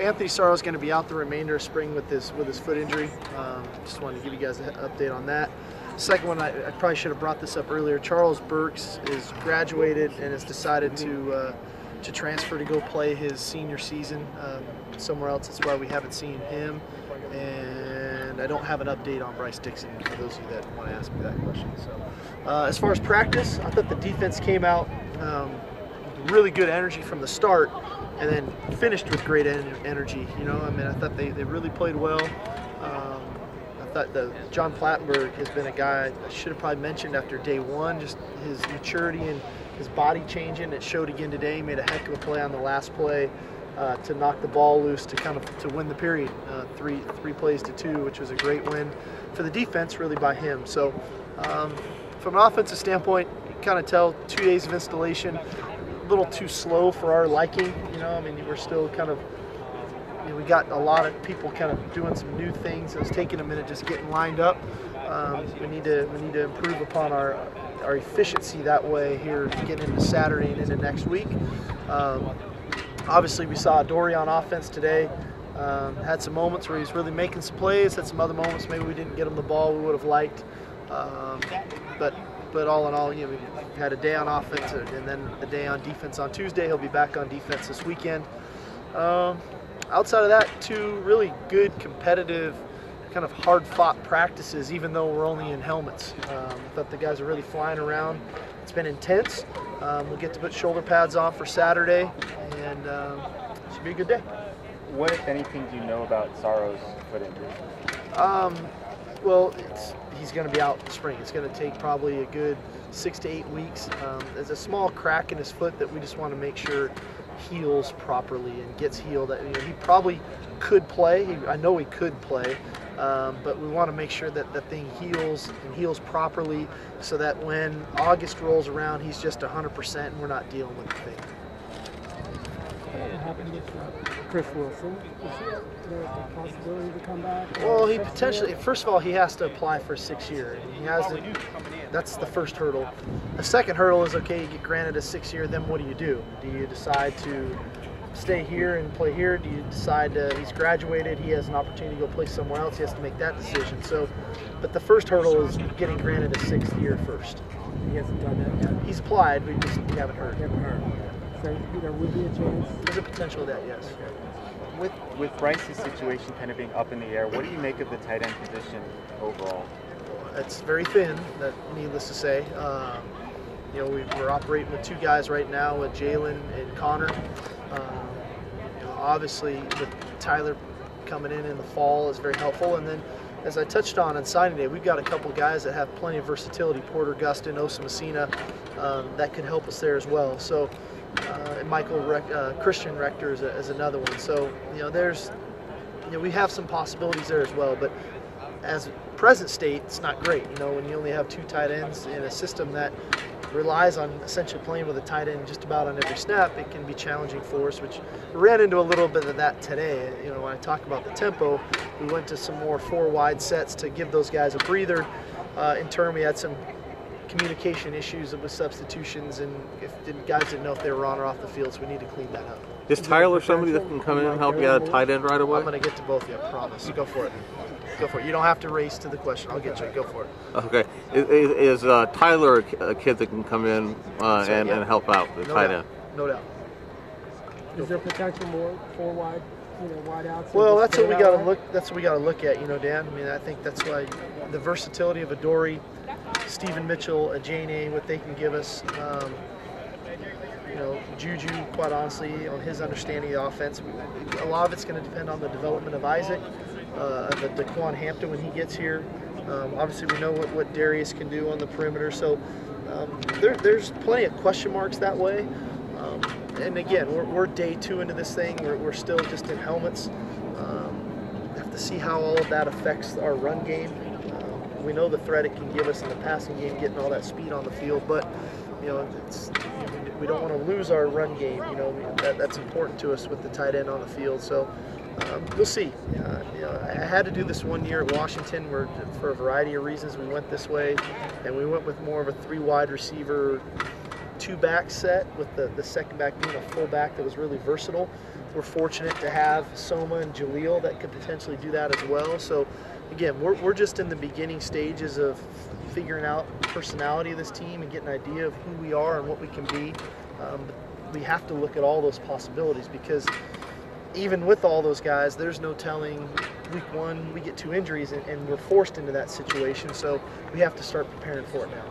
Anthony Sarlo is going to be out the remainder of spring with his foot injury. Just wanted to give you guys an update on that. Second one, I probably should have brought this up earlier. Charles Burks is graduated and has decided to transfer to go play his senior season somewhere else. That's why we haven't seen him. And I don't have an update on Bryce Dixon for those of you that want to ask me that question. So, as far as practice, I thought the defense came out with really good energy from the start, and then finished with great energy. You know, I mean, I thought they really played well. I thought that John Plattenberg has been a guy I should have probably mentioned after day one, just his maturity and his body changing. It showed again today. He made a heck of a play on the last play to knock the ball loose to win the period, three plays to 2, which was a great win for the defense, really by him. So from an offensive standpoint, you kind of tell 2 days of installation, a little too slow for our liking. You know, I mean, we're still kind of, you know, we got a lot of people kind of doing some new things. It's taking a minute just getting lined up. We need to improve upon our efficiency that way here, getting into Saturday and into next week. Obviously, we saw Dory on offense today. Had some moments where he's really making some plays. Had some other moments maybe we didn't get him the ball we would have liked. But all in all, you know, we had a day on offense and then a day on defense on Tuesday. He'll be back on defense this weekend. Outside of that, 2 really good competitive, kind of hard-fought practices, even though we're only in helmets. I thought the guys are really flying around. It's been intense. We'll get to put shoulder pads on for Saturday, and it should be a good day. What, if anything, do you know about Sarlo's foot injury? Well, he's going to be out in the spring. It's going to take probably a good 6 to 8 weeks. There's a small crack in his foot that we just want to make sure heals properly and gets healed. You know, he probably could play. I know he could play, but we want to make sure that the thing heals and heals properly so that when August rolls around, he's just 100% and we're not dealing with the thing. What happened with Chris Wilson? Is there a possibility to come back? Well, he potentially, first of all, he has to apply for a 6-year. He has to, that's the first hurdle. The second hurdle is, okay, you get granted a 6-year, then what do you do? Do you decide to stay here and play here? Do you decide he's graduated, he has an opportunity to go play somewhere else? He has to make that decision. So, but the first hurdle is getting granted a 6th year first. He hasn't done that yet? He's applied, we haven't heard. So there would be a chance? There's a potential of that, yes. With Bryce's situation kind of being up in the air, what do you make of the tight end position overall? It's very thin, that needless to say. You know, we're operating with 2 guys right now, with Jalen and Connor. You know, obviously, with Tyler coming in the fall is very helpful. And then, as I touched on signing day, we've got a couple guys that have plenty of versatility. Porter Gustin, Osa Messina, that could help us there as well. So, and Christian Rector is another one. So, you know, we have some possibilities there as well. But as present state, it's not great. You know, when you only have 2 tight ends in a system that relies on essentially playing with a tight end just about on every snap, it can be challenging for us, which we ran into a little bit of that today. You know, when I talk about the tempo, we went to some more 4 wide sets to give those guys a breather. In turn, we had some communication issues with substitutions, and if the guys didn't know if they were on or off the field, so we need to clean that up. Is Tyler somebody that can come in and help you out a tight end right away? I'm going to get to both of you, I promise. Go for it. Go for it. You don't have to race to the question. I'll get you. Go for it. Okay. Is Tyler a kid that can come in and help out the tight end? No doubt. Is there potential more 4 wide, wide outs? Well, that's what we got to look. That's what we got to look at, Dan. I mean, I think that's why the versatility of Adoree', Stephen Mitchell, Ajane, what they can give us. Juju, quite honestly, on his understanding of the offense. A lot of it's going to depend on the development of Isaac, of Daquan Hampton when he gets here. Obviously, we know what Darius can do on the perimeter. So there's plenty of question marks that way. And again, we're day 2 into this thing. We're still just in helmets. Have to see how all of that affects our run game. We know the threat it can give us in the passing game, getting all that speed on the field, but we don't want to lose our run game. That's important to us with the tight end on the field. So we'll see. I had to do this 1 year at Washington where, for a variety of reasons, we went this way, and we went with more of a 3 wide receiver, 2 back set, with the second back being a full back that was really versatile. We're fortunate to have Soma and Jaleel that could potentially do that as well. So again, we're just in the beginning stages of figuring out the personality of this team and getting an idea of who we are and what we can be. We have to look at all those possibilities, because even with all those guys, there's no telling. Week one, we get 2 injuries and we're forced into that situation. So we have to start preparing for it now.